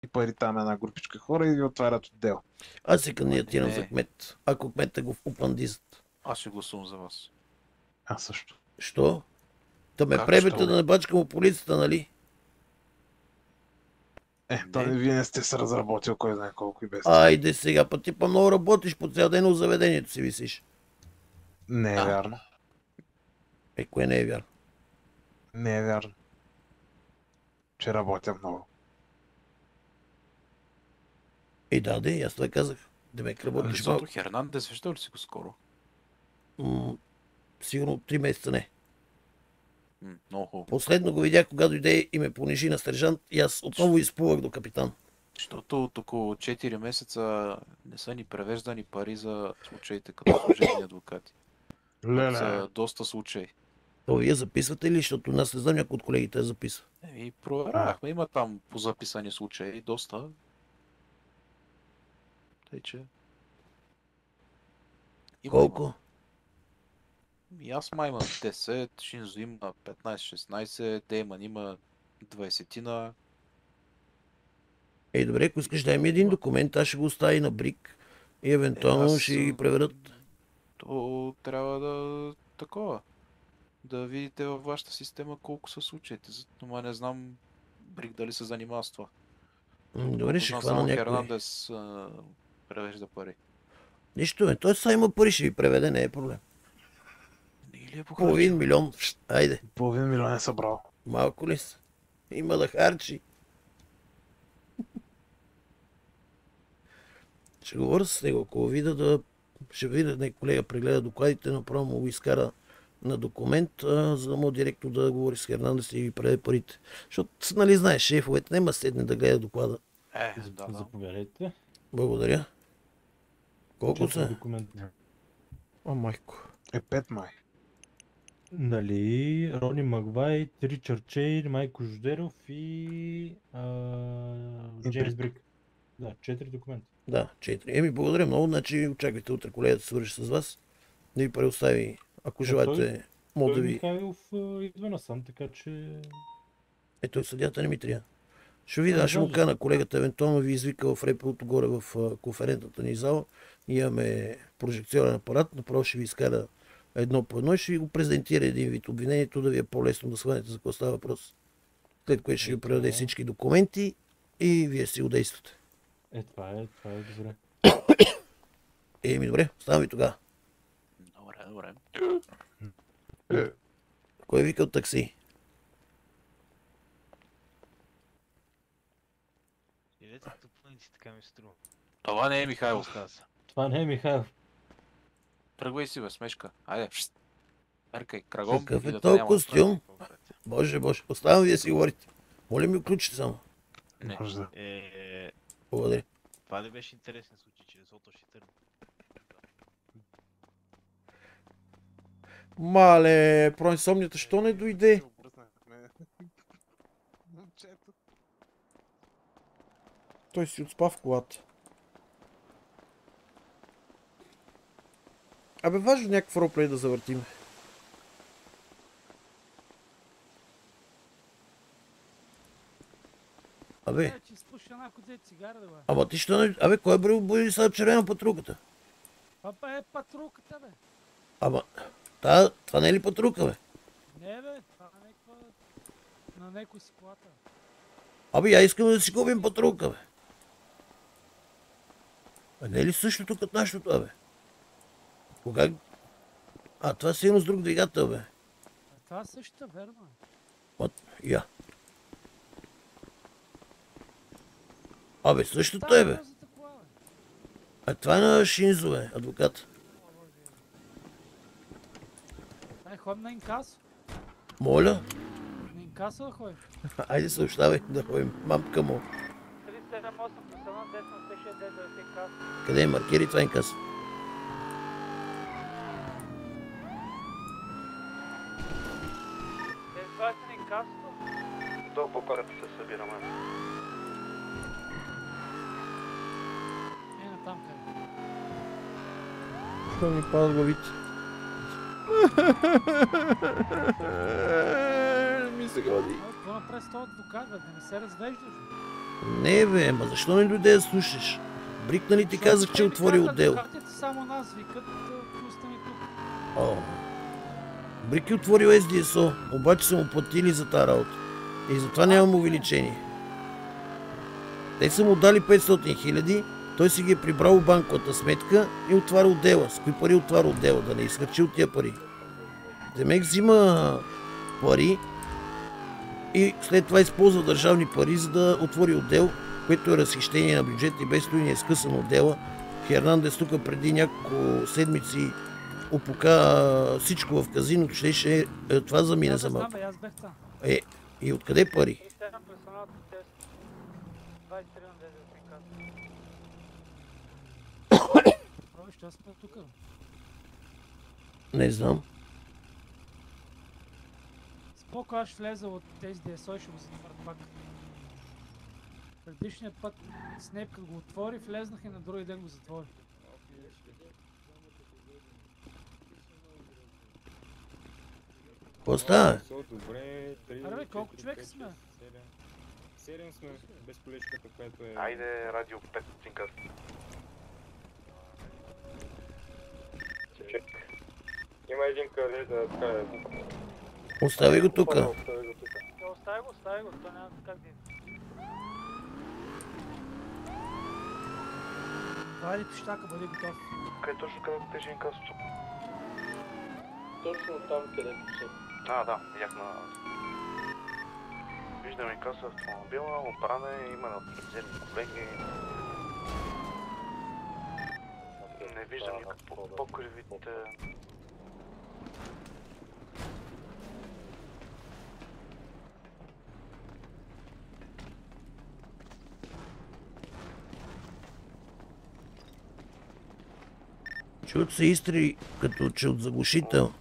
и пари там една групичка хора и ви отварят отдел. Аз се кандидатирам за Не. кмет, ако кмета го опандизат. Аз ще гласувам за вас. Аз също. Що? Да ме Как пребете що? да не бачкам от полицията, нали? Той вие не сте се разработил, кой знае колко и без. Айде сега, път ти по-много работиш, по цял ден в заведението си висиш. Не е вярно. Кое не е вярно? Не е вярно. Че работя много. Да, аз това казах. Демек работиш Защото малко. Хернандес, виждал ли си го скоро? Сигурно 3 месеца не. Много хубаво. Последно го видях, когато дойде и ме понижи на сержант и аз отново изплувах до капитан. Защото от около 4 месеца не са ни превеждани пари за случаите като служебни адвокати. За доста случаи. То вие записвате ли, защото нас не знам някой от колегите записва. Проверявахме, има там по записани случаи доста. Тъй, че... Колко? И аз май имам 10, Шинзо има 15-16, Дейман има 20-тина. Добре, ако искаш дай ми един документ, аз ще го оставя и на Брик и евентуално ще ги преведат. То трябва да такова. Да видите във вашата система колко са случаите. Но не знам Брик дали се занимава с това. Добре, ще хвана някой. Хернандес превежда пари. Нищо, той сега има пари, ще ви преведе, не е проблем. Половин милион, айде. Половин милион е събрал. Малко ли са? Има да харчи. Ще говоря с него, ако видя да... Ще видя да колега прегледа докладите, направо му го изкара на документ, за да мога директно да говори с Хернандес и ви предаде парите. Защото, нали знаеш, шефовете няма седне да гледа доклада. Заповядайте. Благодаря. Колко са? О, майко. 5 май. Нали, Рони Магвай, Ричард Чейн, Майко Ждеров и Джеймс Брик. Да, 4 документа. Да, 4. Благодаря много. Значи очаквайте утре колегата да свърши с вас. Да ви предостави, ако желаете, мога да ви... Михайлов идва насам, така че... Той съдията не ми трябва. Ще видя, ще му кажа на колегата, евентуално ви извика в репилото горе в конферентната ни зала. Имаме прожекционен апарат, направо ще ви изкара едно по едно и ще ви го презентира един вид обвинението, да ви е по-лесно да схванете за какво става въпрос. След което ще ви предаде всички документи и вие си го действате. Това е добре. Добре, оставам ви тогава. Добре. Кой е викал такси? Така ми струва. Това не е Михайлов. Това не е Михайлов. Тръгвай си, бе, смешка. Айде, меркай крагом. Какъв е този костюм? Боже, оставам ви да си говорите. Моля ми включите само. Не. Благодаря. Това ли беше интересен случай, че Зото ще тръгне? Мале, проинсомнията, що не дойде? Той си отспа в колата. Важно някакъв ролплей да завъртим. Ама ти що не... Кой е бил бои са червена патрулката? Това е патрулката, бе. Това не е ли патрулка, бе? Не, бе, това е някаква... На някой си колата. Я искам да си купим патрулка, бе. Не е ли същото като нашото това, бе? Кога... това сигурно с друг двигател, бе. Това е същата, верно е. Я. Същото е, бе. Това е на Шинзо, бе, адвокат. Ходим на инкасо. Моля? На инкасо да ходим. Айде съобщавай да ходим. Мамка му. 378 плюс 1, 10, 6, 9, инкасо. Къде е маркери това инкасо? Това е на инкасото? До покората се събираме. Там къде. Що ми падат главите? Ми се годи. Какво направи с този адвокат, бе? Да не се развеждаш. Не бе, ма защо не дойде да слушаш? Брик, нали ти казах, че отвори отдел? Картите само нас викат, остани тук. О. Брик е отворил SDSO, обаче са му платили за тази работа. И затова нямам увеличение. Те са му дали 500 хиляди, той си ги е прибрал в банковата сметка и отваря отдела. С кои пари отваря отдела, да не изхарчи от тия пари. Демек взима пари и след това използва държавни пари, за да отвори отдел, което е разхищение на бюджет и без това ни е скъсан отдела. Хернандес тук преди няколко седмици опука всичко в казиното, щеше това замине за малко. Знам, бе, аз бях там. И откъде пари? Правиш, че аз съм тук. Не знам. Споко аз ще влеза от тези DSO и ще го затваря пак. Предишният път Снейп като го отвори, влезнах и на другия ден го затвори. Какво става? Добре, 3, Аре бе, колко човека сме? 7 сме, без колечката, която е... Айде, радио 5, Цинкър. Чек. Има един къде да така е. Остави го тук. Остави го, то няма как да иде. Вади пищака, бъди готов. Къде точно къде тежи инкасото? Точно там, където са. Да, видях на... Виждам инкаса автомобила, опране, има на предземни колеги. Не виждам никакъв покривит. Чуват се изстрели, като че от заглушител.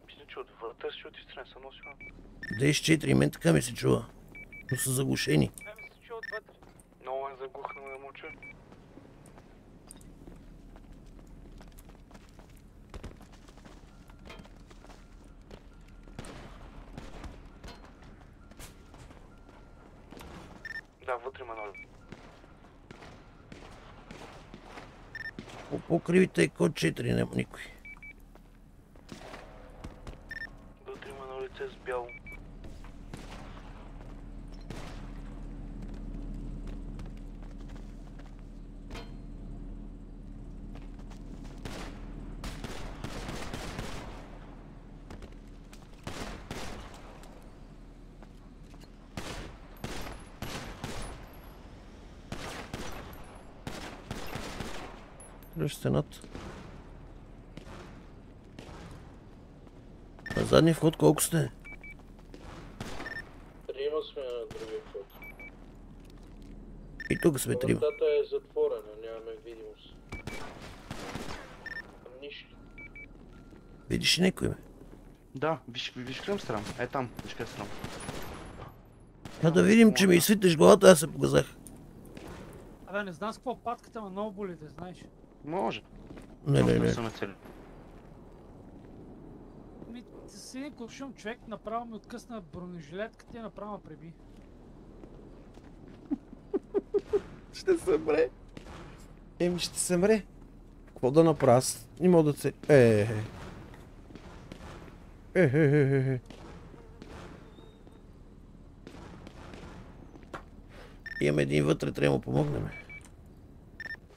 Мисля, че отвътре си от изстрелен съм носил. 10-4, мен така ми се чува. Но са заглушени. Много е заглухнал да му чуя. Да, вътре има ноль. По покривите е код 4, няма никой. Вътре има на лице с бяло. Леш стената. На задния вход колко сте? Трима сме на другия вход. И тук сме трима. Вратата е затворена, нямаме видимост. Нищо. Видиш ли някой, бе? Да, виж къде страм. Е там, виж къде страм. Да видим, че ми изсвитиш главата, аз се показах. Абе, не знам с какво патката, ма много болите, знаеш. Може. Не. Съм цели. Ми, с един куршум човек направо ми откъсна бронежилетката и направо ме преби. Ще се мре. Еми ще се мре. Какво да направя? Аз не мога да се... Имаме един вътре, трябва да му помогнем.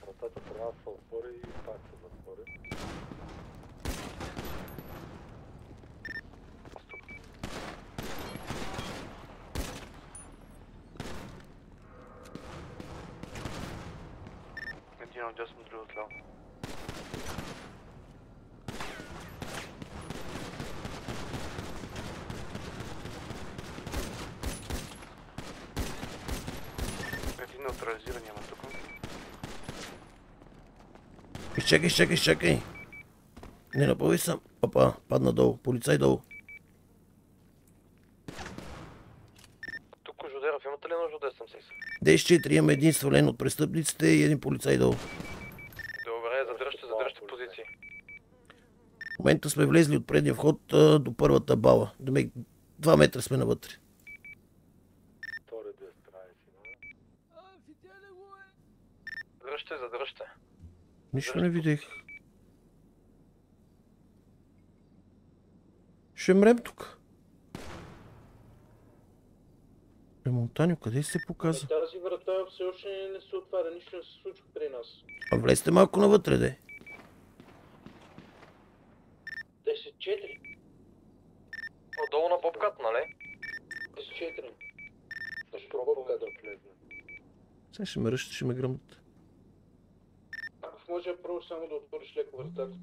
Вратата трябва да се отвори и пак се затвори. Един от дясно, други от ляво. Един неутрализиран има тук. Изчакай. Не напъви съм. Опа, падна долу. Полицай долу. Тук Кожодеров, имате ли нужда да съм си? 10-4, имаме един свален от престъпниците и един полицай долу. Добре, задръжте позиции. В момента сме влезли от предния вход до първата бала. 2 метра сме навътре. Втори да страни. Задръжте. Нищо не видях. Ще мрем тук. Монтаньо, къде се показа? Тази врата все още не се отваря, нищо не се случва при нас. А влезте малко навътре, де. 10-4. Отдолу на бобкат, нали? 10-4. Защо бобка да влезе? Сега ще ме ръща, ще ме гръмат. Ако може първо само да отвориш леко вратата.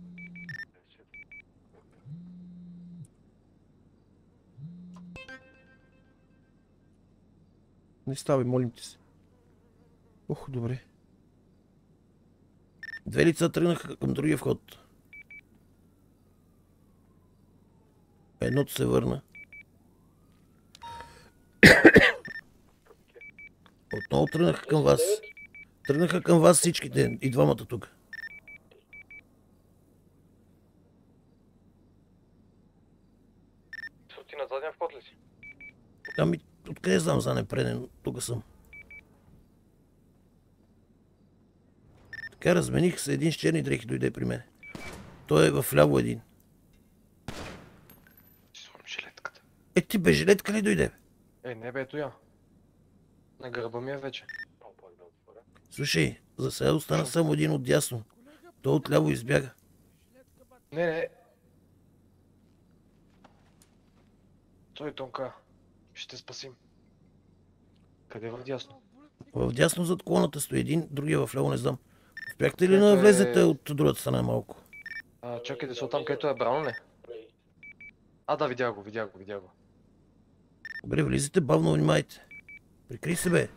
Не ставай, молим ти се. Ох, добре. Две лица тръгнаха към другия вход. Едното се върна. Отново тръгнаха към вас. Тръгнаха към вас всичките и двамата тук. Ти на задния вход ли си? Ами, откъде знам за непреден, тук съм. Така размених се, един с черни дрехи дойде при мен. Той е в ляво един. Жилетката. Е, ти бе, жилетка ли дойде? Не бе, ето я. На гърба ми е вече. Слушай, за сега остана само един от дясно. Той отляво избяга. Не. Той Тонка. Ще спасим. Къде в дясно? В дясно зад колоната стои един, другия в ляво не знам. Успяхте ли да влезете от другата страна малко? Чакай да се оттам, където е Браун ли? Да, видях го. Добре, влизайте, бавно внимайте. Прикри се, бе.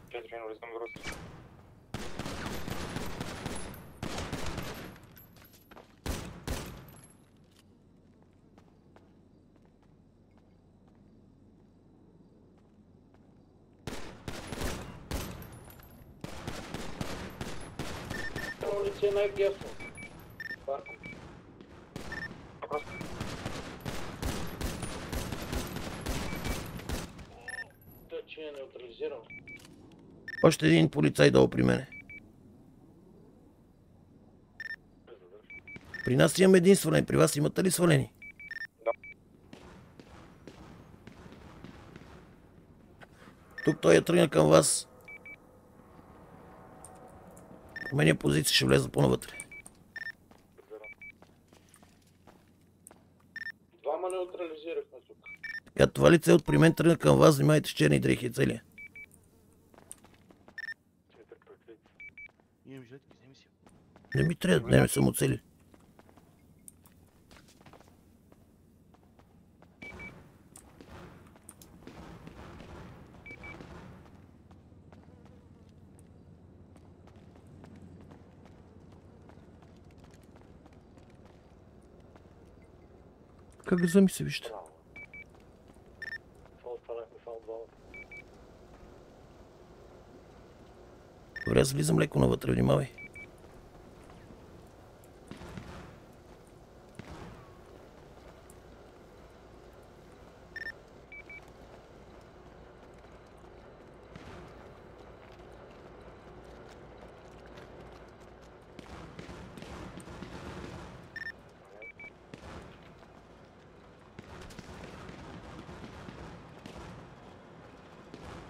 Лице е най-дясно. Парко. Той, че е неутрализиран. Още един полицай долу при мене. При нас имаме един свален, при вас имате ли свалени? Да. Тук той тръгна към вас. Променя позиция, ще влеза по-навътре. Двама неутрализирахме тук. Така, това лице от при мен тръгна към вас, внимайте с черни дрехи целия. Имам жилетки, вземи си. Не ми трябва, не съм оцели. Как вземи се, вижте. Това останахме само двамата. Добре, аз влизам леко навътре, внимавай.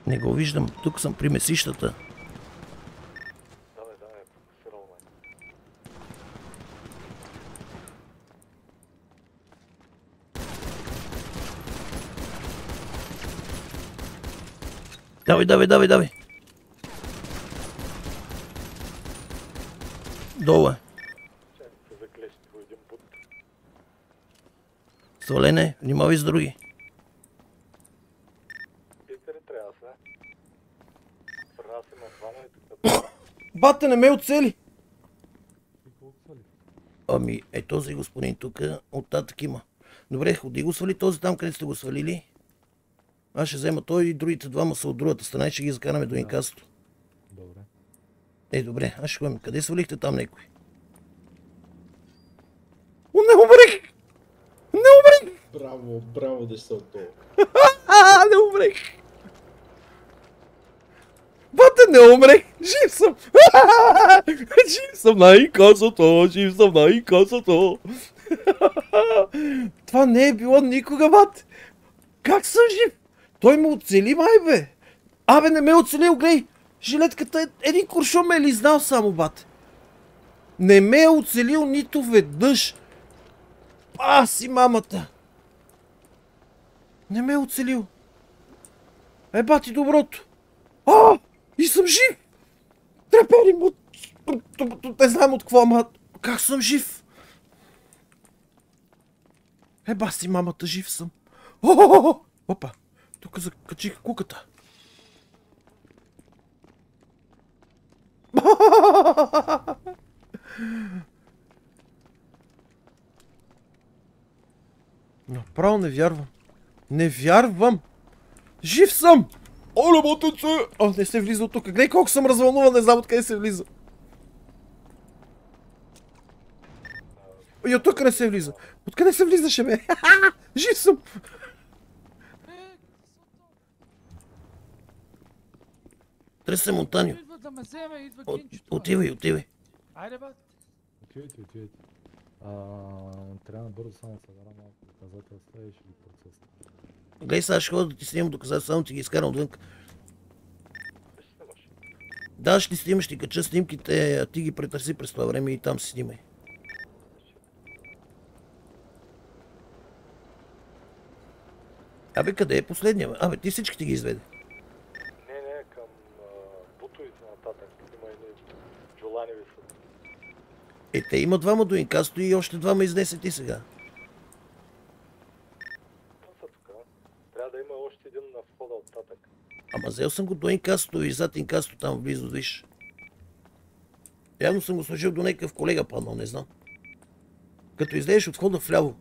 Не го виждам. Тук съм при месищата. Давай, фокусирал ме. Давай. Долу е. Чакай се заклещи по един път. Свалене, внимавай с други. Питър трябва се. При нас има двама и тук. Бате, не ме оцели! Ами, е този господин тук, оттатък има. Добре, ходи го свали този там, където сте го свалили. Аз ще взема той и другите двама са от другата страна и ще ги закараме до инкасото. Добре. Добре, аз ще го имам. Къде свалихте там някой? О, не умрех! Браво, десето. Не умрех! Бате, Не умрех! Жив съм! Жив съм на инкасото! Жив съм на инкасото! Това не е било никога, бат! Как съм жив? Той ме оцели, май бе! Абе, не ме е оцелил, глей! Жилетката един куршум ме е лизнал само, бат! Не ме е оцелил нито веднъж! Си мамата! Не ме е оцелил! Бати доброто! И съм жив! Треперим от... Не знам от какво, ама... Как съм жив? Баси мамата, жив съм! Опа! Тук закачих куката. Направо не вярвам. Не вярвам! Жив съм! Оле, мотъце! Не се влиза от тук. Гледай колко съм развълнуван, не знам откъде се влиза. И от тук не се влиза. Откъде се влизаше, бе? Жив съм! Тръсе Монтанио. Идва да ме вземе, идва кинчето. Отивай. Айде, бат. Отивайте. Трябва бързо само да събера малко доказателства и ще ги процесна. Гледай, сега ще ходя да ти снимам доказателства, само ти ги изкарам отвън. Да, ще ти снимаш, ще ти кача снимките, а ти ги претърси през това време и там си снимай. Абе, къде е последния? Абе, ти всички ги изведе. Не, към бутовите нататък. Има едни джолани висят. Те има двама до инкасто и още двама изнесе ти сега. Трябва да има още един на входа оттатък. Ама взел съм го до инкасто и зад инкасто там близо, виж. Явно съм го сложил до някакъв колега паднал, не знам. Като излезеш от входа вляво.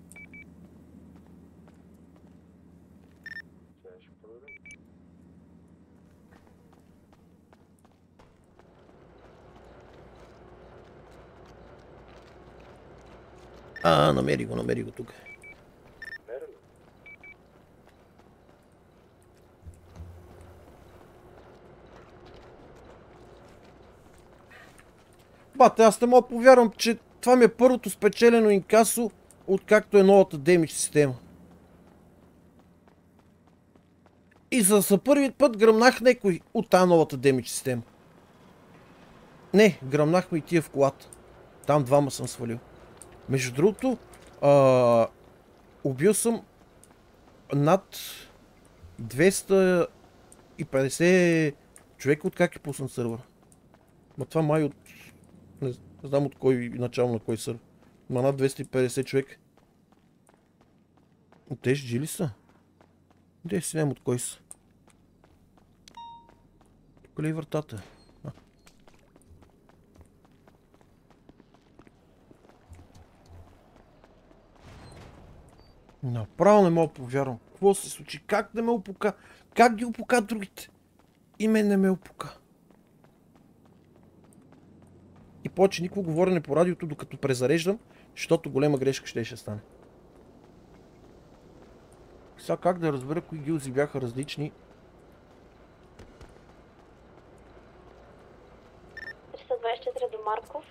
Намери го тук. Бате, аз не мога повярвам, че това ми е първото спечелено инкасо, откакто е новата демидж система. И за първият път гръмнах някой от тази новата демидж система. Не, гръмнахме и тия в колата. Там двама съм свалил. Между другото, убил съм над 250 човека, от как е пуснат сървър. Ма това май от... Не знам от кой начало на кой сървър. Ма над 250 човека. Те жили са? Де си нем от кой са? Тук ли е вратата? Направо не мога да повярвам. Какво се случи? Как да ме опука? Как ги опука другите? И мен не ме опука. И повече никакво говорене по радиото, докато презареждам, защото голема грешка ще стане. Сега как да разбера кои гилзи бяха различни? 324 до Марков.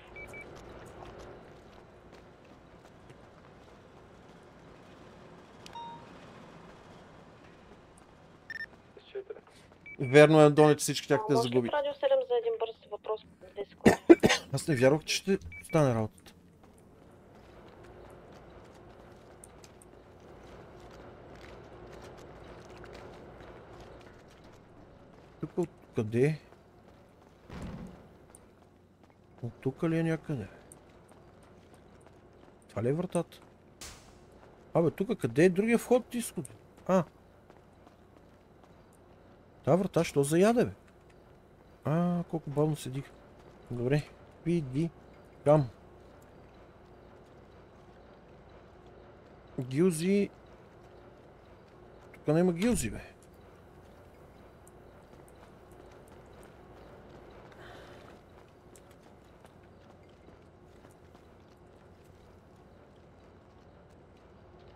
Верно е, Андони, че всички тях те загуби. Може ли радио 7 за един бърз въпрос? 10 секунди. Аз не вярвах, че ще стане работата. Тук от къде? От тук ли е някъде? Това ли е вратата? Абе, тук къде е другия вход и изход? Та врата, що заяде, бе? Колко бавно седих. Добре, види там. Гилзи... Тук няма гилзи, бе.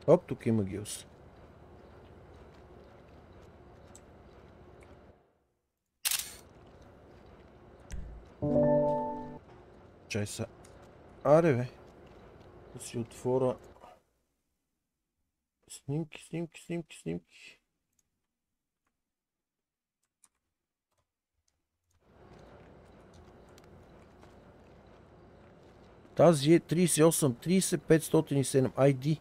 Оп, тук има гилз. Чай са. Аре бе. Да си отворя. Снимки. Тази е 3830 507 ID.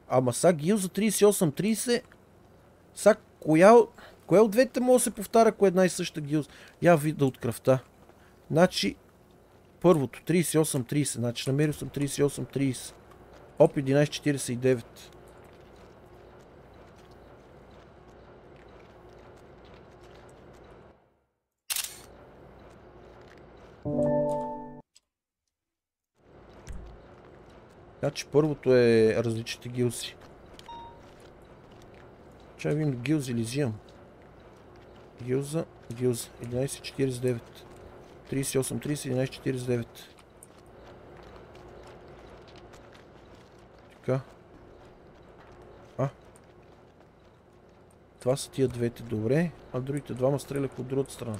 Ама са гилза 3830. Са коя от двете може да се повтаря, ако е една и съща гилза? Я вида от кръвта. Значи първото 3830. Значи намерил съм 3830. Оп 1149. Значи първото е различните гилзи. Чай видим гилзи или взимам. Гилза. 1149. 3830, 1149. Така. Това са тия двете, добре. А другите двама стрелях от другата страна.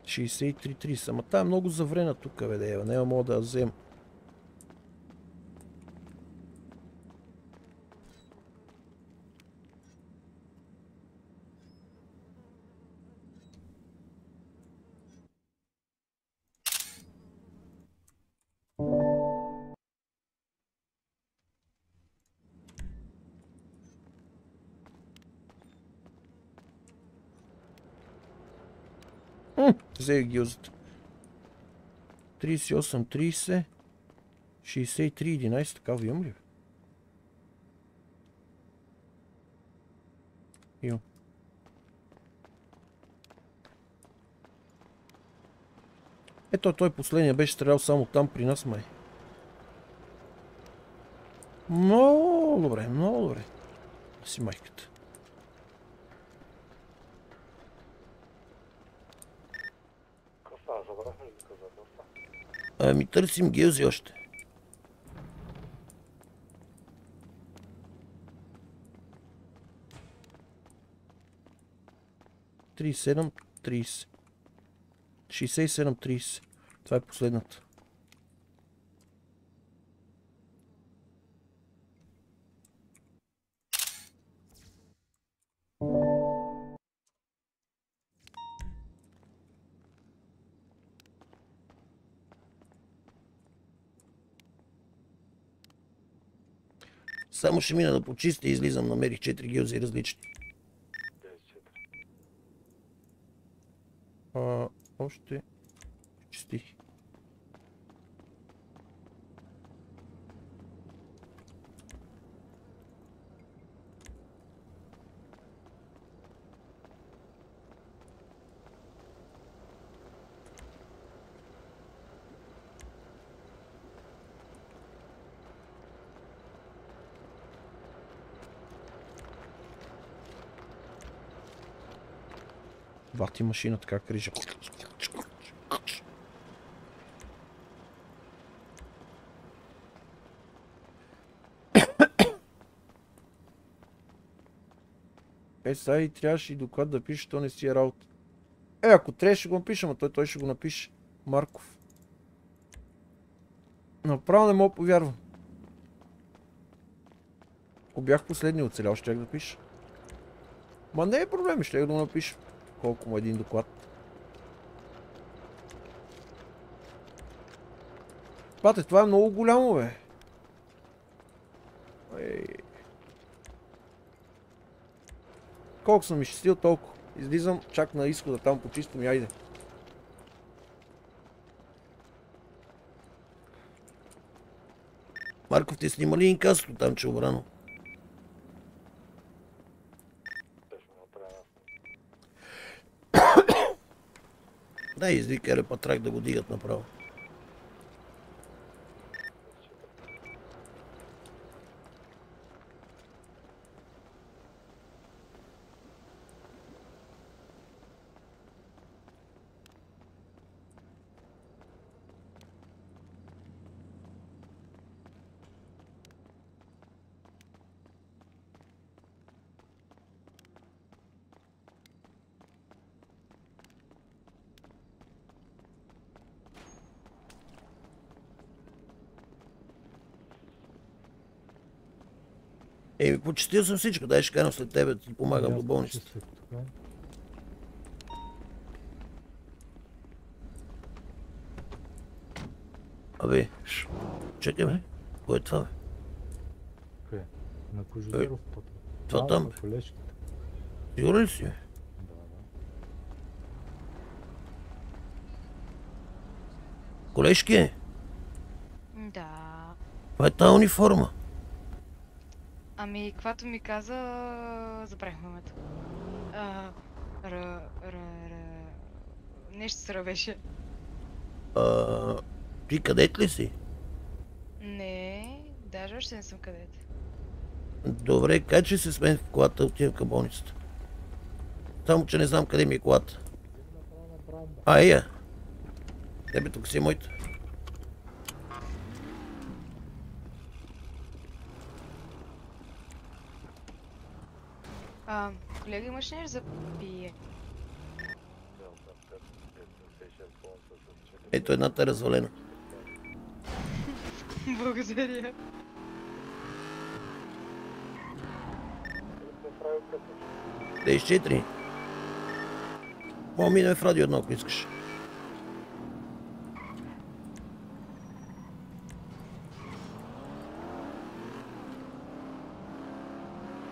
63-30. Ама тая е много заврена тук, бе, дева. Няма мога да я взема. Взех гилзата. 38-30. 63-11. Такава имам ли? Имам. Ето той последния беше стрелял само там при нас, май. Много добре, много добре. Си майката. Ами търсим гилзи още. Три 67-30. 67-30. Това е последната. Само ще мина да почистя и излизам, намерих 4 гилзи различни. Още чистих. Бати машината как режа. Сега и трябваше и доклад да пише, то не си е работа. Ако трябва ще го напиша, но той ще го напише. Марков. Направо не мога да повярвам. Ако бях последния оцелял, щях да пиша. Ма не е проблем, щях да го напиша. Колко му един доклад. Пате, това е много голямо, бе. Колко съм изчистил, толкова. Излизам чак на изхода, там почистим и айде. Марков, ти снима ли инкасото там, че обрано? Дай извика репатрак да го дигат направо. Почистил съм всичко, дай ще карам след тебе, да ти помагам до болницата. Абе, чакай бе, кое е това бе? Кое? На Кожедеров път. Това там бе. Колежките. Сигурен ли си бе? Колежки? Да. Това е тази униформа. Ами, каквато ми каза, забравих момента. Нещо се ръвеше. Ти кадет ли си? Не, даже още не съм кадет. Добре, качи се с мен в колата, отивам към болницата. Само, че не знам къде ми е колата. Ея! Тебе тук си е моята. Колега, имаш нещо за пие? Ето едната е развалена. Благодаря. 94. Мога минем в радио едно, ако искаш.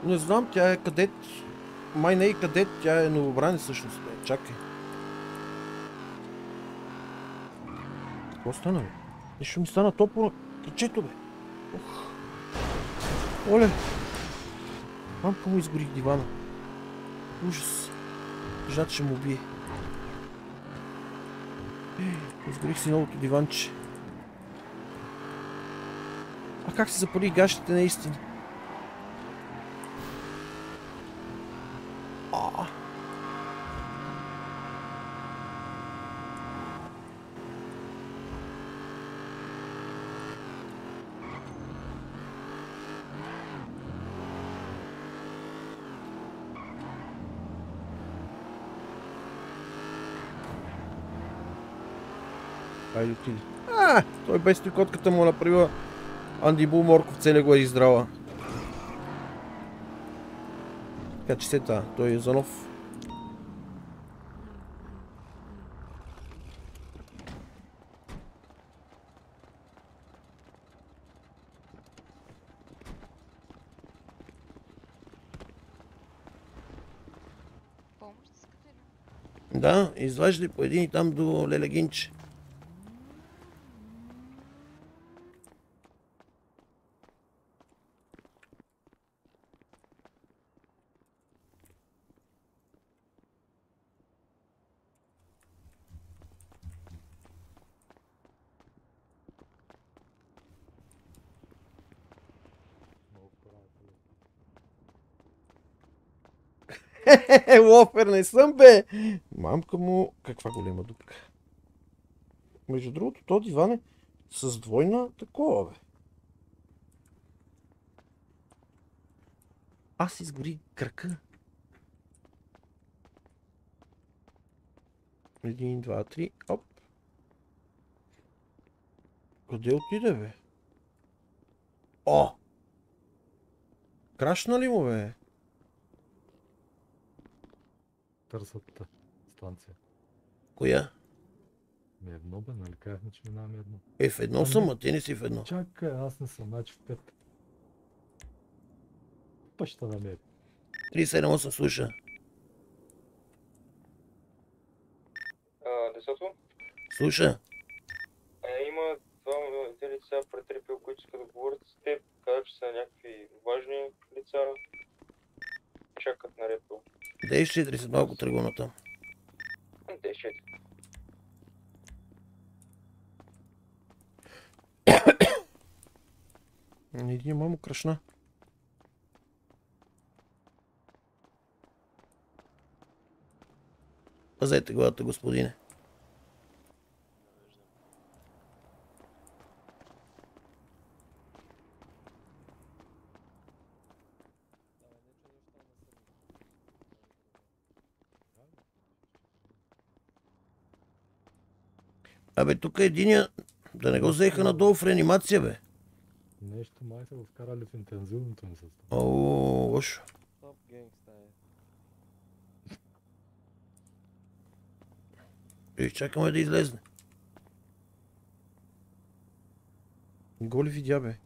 Не знам, тя е кадет. Май не е кадет, тя е новобранец всъщност. Чакай. Какво стана, бе? Нещо ми стана топло на плечето, бе. Ох. Оле. Мамка му изгорих дивана. Ужас. Жад ще му убие. Изгорих си новото диванче. А как се запали гащите наистина? Хайде отиди. Той без трикотката му направила Анди Бул Морков целия го е издрала. Така че сета, той е за нов. Да, изваждай по един и там до Лелегинче. Лофер не съм, бе! Мамка му, каква голема дупка. Между другото, този диван е с двойна такова, бе. Аз изгори кръка. 1, 2, 3, оп. Къде отиде, бе? О! Крашна ли му, бе? Търсят станция. Коя? Едно, бе, нали казахме, че минаваме едно. В едно съм, а ти не си в едно. Чакай, аз не съм, значи в 5. Пъща да ме е. 378 слуша. Десето? Слуша. Има две лица претрепил, които искат да говорят с теб. Казват, че са някакви важни лица. Чакат на репо. 10-4 след малко тръгвам натам. 10-4. Един мамо крашна. Пазете главата, господине. Абе, тук е единия... Да не го взеха надолу в реанимация, бе. Не, нещо май са го вкарали в интензивното ми състояние. О, лошо. И чакаме да излезне. Го ли видя, бе?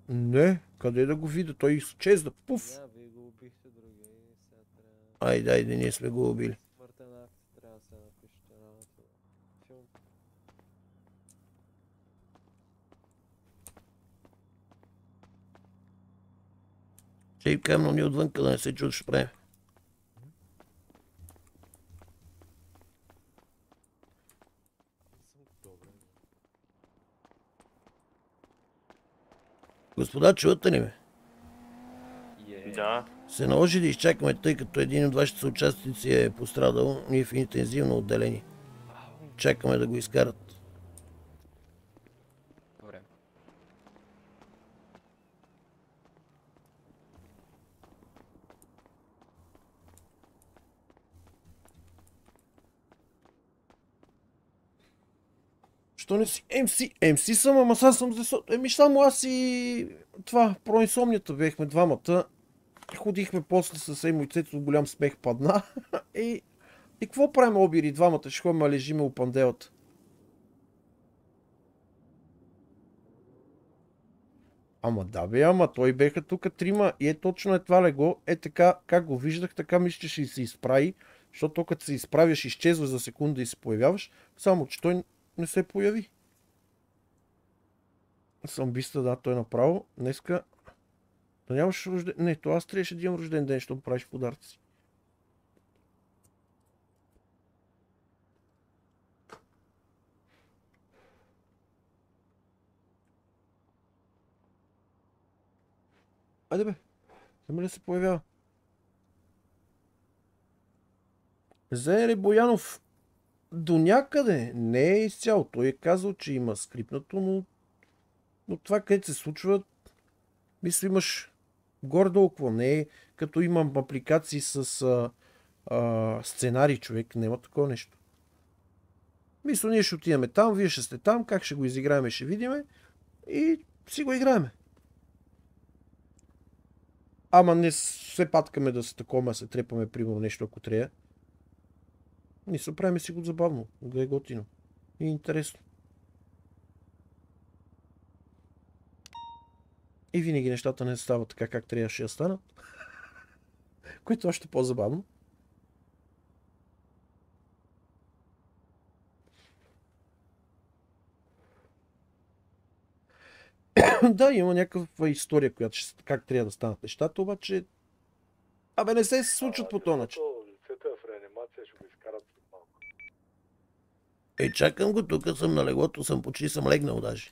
Не, къде да го видя? Той изчезна. Пуф! Вие го убихте другия и сега трябва... Айде, ние сме го убили. Смъртен акт трябва да се напишете работа. Филм. Ще им кажем, но ние отвънка да не се чуят, ще правим. Господа, чувате ли ме? Да. Се наложи да изчакаме, тъй като един от вашите съучастници е пострадал. Ние в интензивно отделение. Чакаме да го изкарат. Добре. Що не си? MC съм, ама сега съм засот. Само аз и това, проинсомнията бехме двамата. Ходихме после с Емо и Цецо, голям смех падна. И какво правим обири двамата? Ще ходим, лежиме у панделата. Ама да бе, ама той беха тук трима и точно е това легло. Така, как го виждах, така мисля, че ще се изправи. Защото като се изправяш, изчезва за секунда и се появяваш. Само, че той не се появи. Самбиста, да, той направо. Днеска... Да нямаш рожден... Не, то аз трябваше да имам рожден ден, защото правиш подаръци. Айде бе, няма ли се появява? Зере Боянов, до някъде не е изцяло. Той е казал, че има скрипнато, но това където се случва, мисля, имаш горе-долу какво. Не е като имам апликации с сценарий, човек. Няма такова нещо. Мисля, ние ще отидем там, вие ще сте там, как ще го изиграем, ще видиме и си го играеме. Ама не се паткаме да се такова, се трепаме, примерно нещо, ако трябва. Ние се правим си го забавно, да е готино и интересно. И винаги нещата не стават така, как трябваше да станат. Което е още по-забавно. Да, има някаква история, която как трябва да станат нещата, обаче... Абе, не се случват по този начин. Лицето е в реанимация, ще го изкарат след малко. Чакам го, тук съм на леглото, почти съм легнал даже.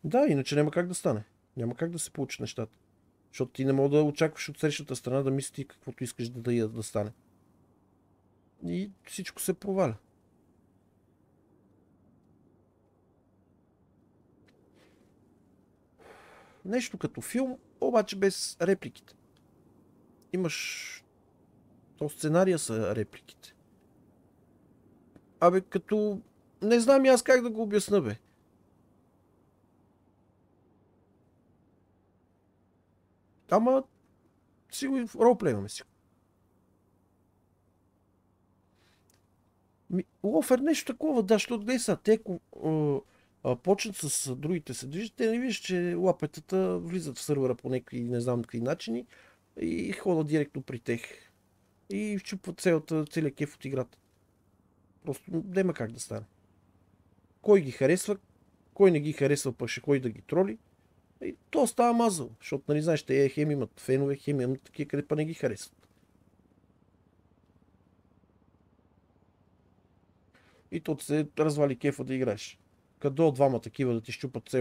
Да, иначе няма как да стане. Няма как да се получат нещата. Защото ти не мога да очакваш от срещната страна да мисли каквото искаш да стане. И всичко се проваля. Нещо като филм, обаче без репликите. Имаш... То сценария са репликите. Абе, като... Не знам и аз как да го обясна, бе. Ама... Си го ролплейваме си. Лофер нещо такова, да, защото гледай сега, те ако почнат с другите се движат, те не виждат, че лапетата влизат в сървъра по някакви, не знам какви начини и ходят директно при тех. И вчупват целият кеф от играта. Просто няма как да стане. Кой ги харесва, кой не ги харесва, пък ще кой да ги троли. И то става мазъл, защото, нали знаеш, те хем имат фенове, хем имат такива, къде па не ги харесват. И то се развали кефа да играеш. Къде от двама такива да ти щупат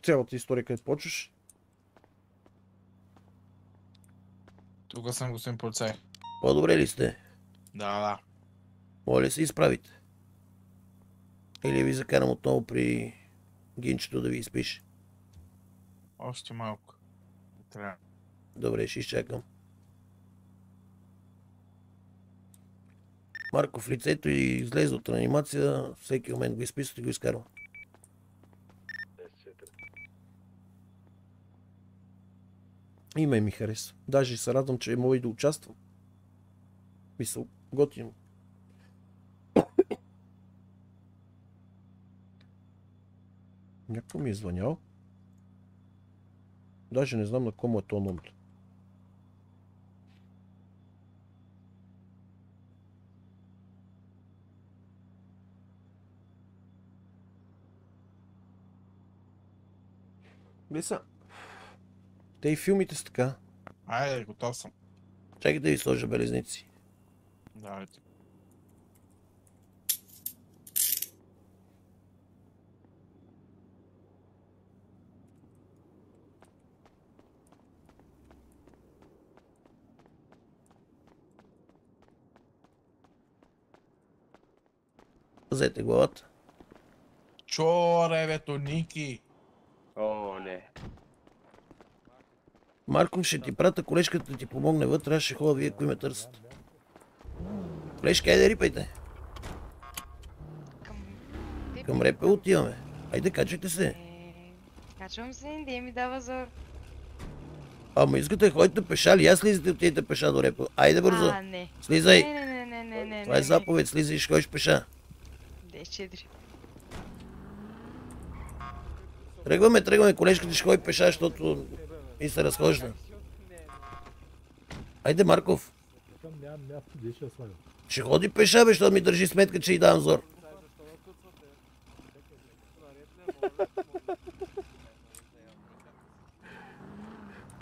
цялата история, където почваш. Тук съм, господин полицай. По-добре ли сте? Да. Моля се изправите. Или ви закарам отново при гинчето да ви изпише. Още малко. Трябва. Добре, ще изчакам. Марков лицето и излезе от реанимация, всеки момент го изписва и го изкарва. И ми хареса. Даже се радвам, че мога и да участвам. Мисъл, готино. Някой ми е звънял. Даже не знам на кому е то номер. Биса. Те и филмите са така. Айде, готов съм. Чакай да ви сложа белезници. Давайте. Взете главата. Чоре, бето, Ники! О, не. Марков, ще ти прата колежката да ти помогне вътре, аз ще ходя вие, кои ме търсят. Колежка, айде рипайте. Към Репе отиваме. Айде, качвайте се. Качвам се, Индия ми дава зор. Ама искате, ходите пеша ли? Аз слизате, отидете пеша до Репе. Айде бързо. Не. Слизай. Не. Това е заповед, слизай и ще ходиш пеша. 10-4. Тръгваме, колежката ще ходи пеша, защото и се разхожда. Айде, Марков. Ще ходи пеша, бе, защото ми държи сметка, че й давам зор.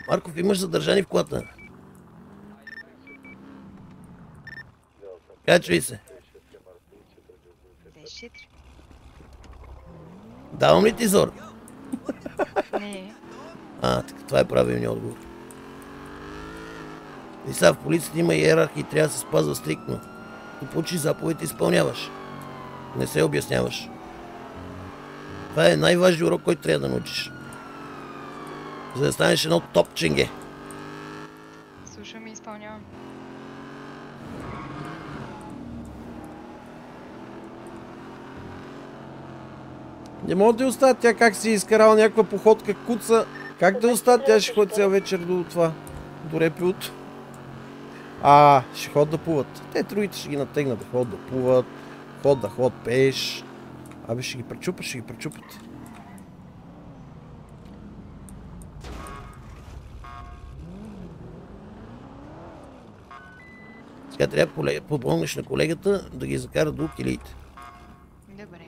Марков, имаш задържани в колата. Качвай се. 10-4. Давам ли ти зор? Не. Така, това е правилният отговор. И сега в полицията има иерархия и трябва да се спазва стриктно. Като получиш заповед, изпълняваш. Не се обясняваш. Това е най-важният урок, който трябва да научиш. За да станеш едно топ ченге. Слушам и изпълнявам. Не мога да оставя тя как си изкарала някаква походка куца. Как да оставя, тя ще ходи цял вечер до това. До Репилото. Ще ходят да плуват. Те другите ще ги натегнат да ходят да плуват. Ходят пеш. Ще ги пречупат, Сега трябва да помогнеш на колегата да ги закара до килиите. Добре.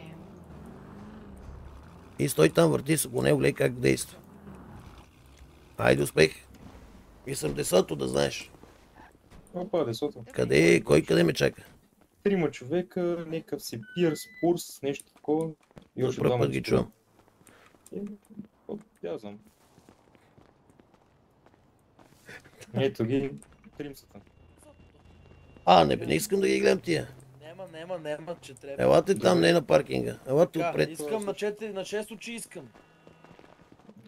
И стой там, върти се по него, гледай как действа. Айде, успех. И съм десото, да знаеш. Опа, десото. Къде ме чака? 3 човека, някакъв си Пирс, Пурс, нещо такова. И още Първ път ги чувам. Я знам. Ето ги, тримсата. Не искам да ги гледам тия. Няма, че трябва. Елате там, не на паркинга. Елате отпред. Искам на 6 очи искам.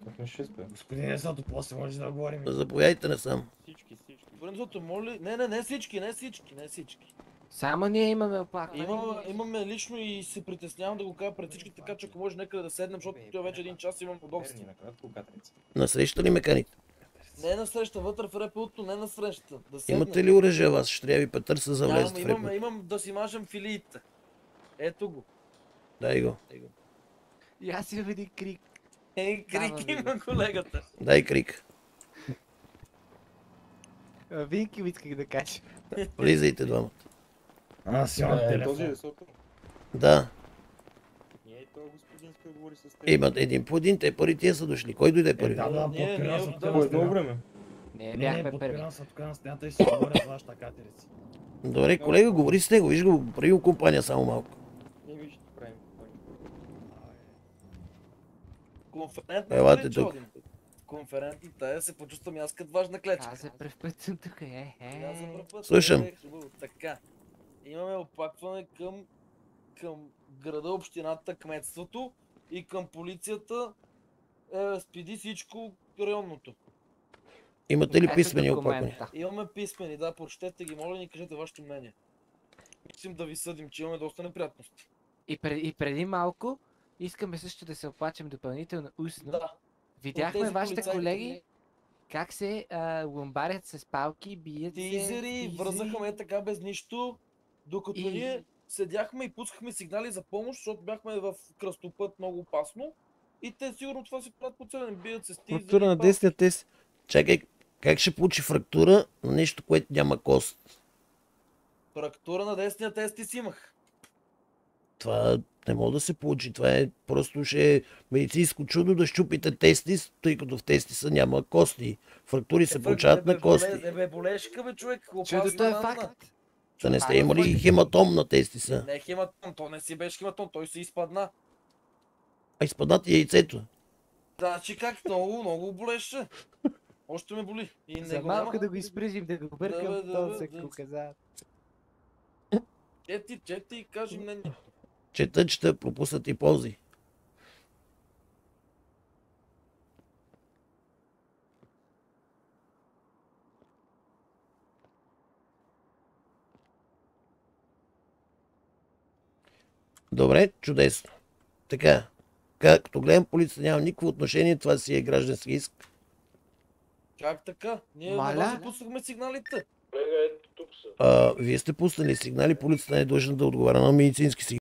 Как на 6 бе? Господин Несото, после може да говорим. Заповядайте насам. Всички. Господин Несото, моля... Не всички. Само ние имаме оплакване. Имаме лично и се притеснявам да го кажа пред всички, така че ако може някъде да седнем, защото това вече един час имам удобство. Насреща ли ме каните? Не на среща, вътре в Репилото, не на среща. Да седнем. Имате ли оръжие вас? Ще трябва ви петърса за влезете в Репилото. Имам да си мажем филиите. Ето го. Дай го. И аз имам един крик. Крик има колегата. Дай крик. Винки ми исках да кажа. Влизайте двамата. Аз имам телефон. Да. Не, това господин иска да говори с теб. Имат един по един, те пари тия са дошли. Кой дойде първи? По едно време. Не, бяхме първи. Тук на стената и си говоря с вашата катерици. Добре, колега, говори с него. Виж го, прави го компания само малко. Не, виж, правим. Елате тук. Конферентната се почувствам аз като важна клечка. Аз за пръв път съм тук, Слушам. Така. Имаме оплакване към града, общината, кметството и към полицията. Спиди всичко районното. Имате ли писмени оплаквания? Имаме писмени, да, прочетете ги, моля ни кажете вашето мнение. Мислим да ви съдим, че имаме доста неприятности. И преди малко искаме също да се оплачем допълнително устно. Да. Видяхме От тези вашите полицаи, колеги как се ломбарят с палки, бият се. Тизери, вързаха ме така без нищо, докато ние седяхме и пускахме сигнали за помощ, защото бяхме в кръстопът много опасно. И те сигурно това си правят по целен, бият се с тизери. Фрактура на десния тест. Чакай, как ще получи фрактура на нещо, което няма кост? Фрактура на десния тест си имах. Това не може да се получи. Това е просто ще е медицинско чудо да щупите тестис, тъй като в тестиса няма кости. Фрактури се получават на кости. Болешка, бе, човек. Чудото е факт. Да не сте имали хематом на тестиса. Не хематом, то не си беше хематом, той се изпадна. А изпадна ти яйцето. Значи как много болеше. Още ме боли. И не За малко да го изпризим, да го бъркам, то се оказа. Чети и кажи мнение. Чета, пропуснати ползи. Добре, чудесно. Така, както гледам, полицията няма никакво отношение, това си е граждански иск. Как така? Ние на вас пуснахме сигналите. Вие сте пуснали сигнали, полицията не е длъжна да отговаря на медицински сигнали.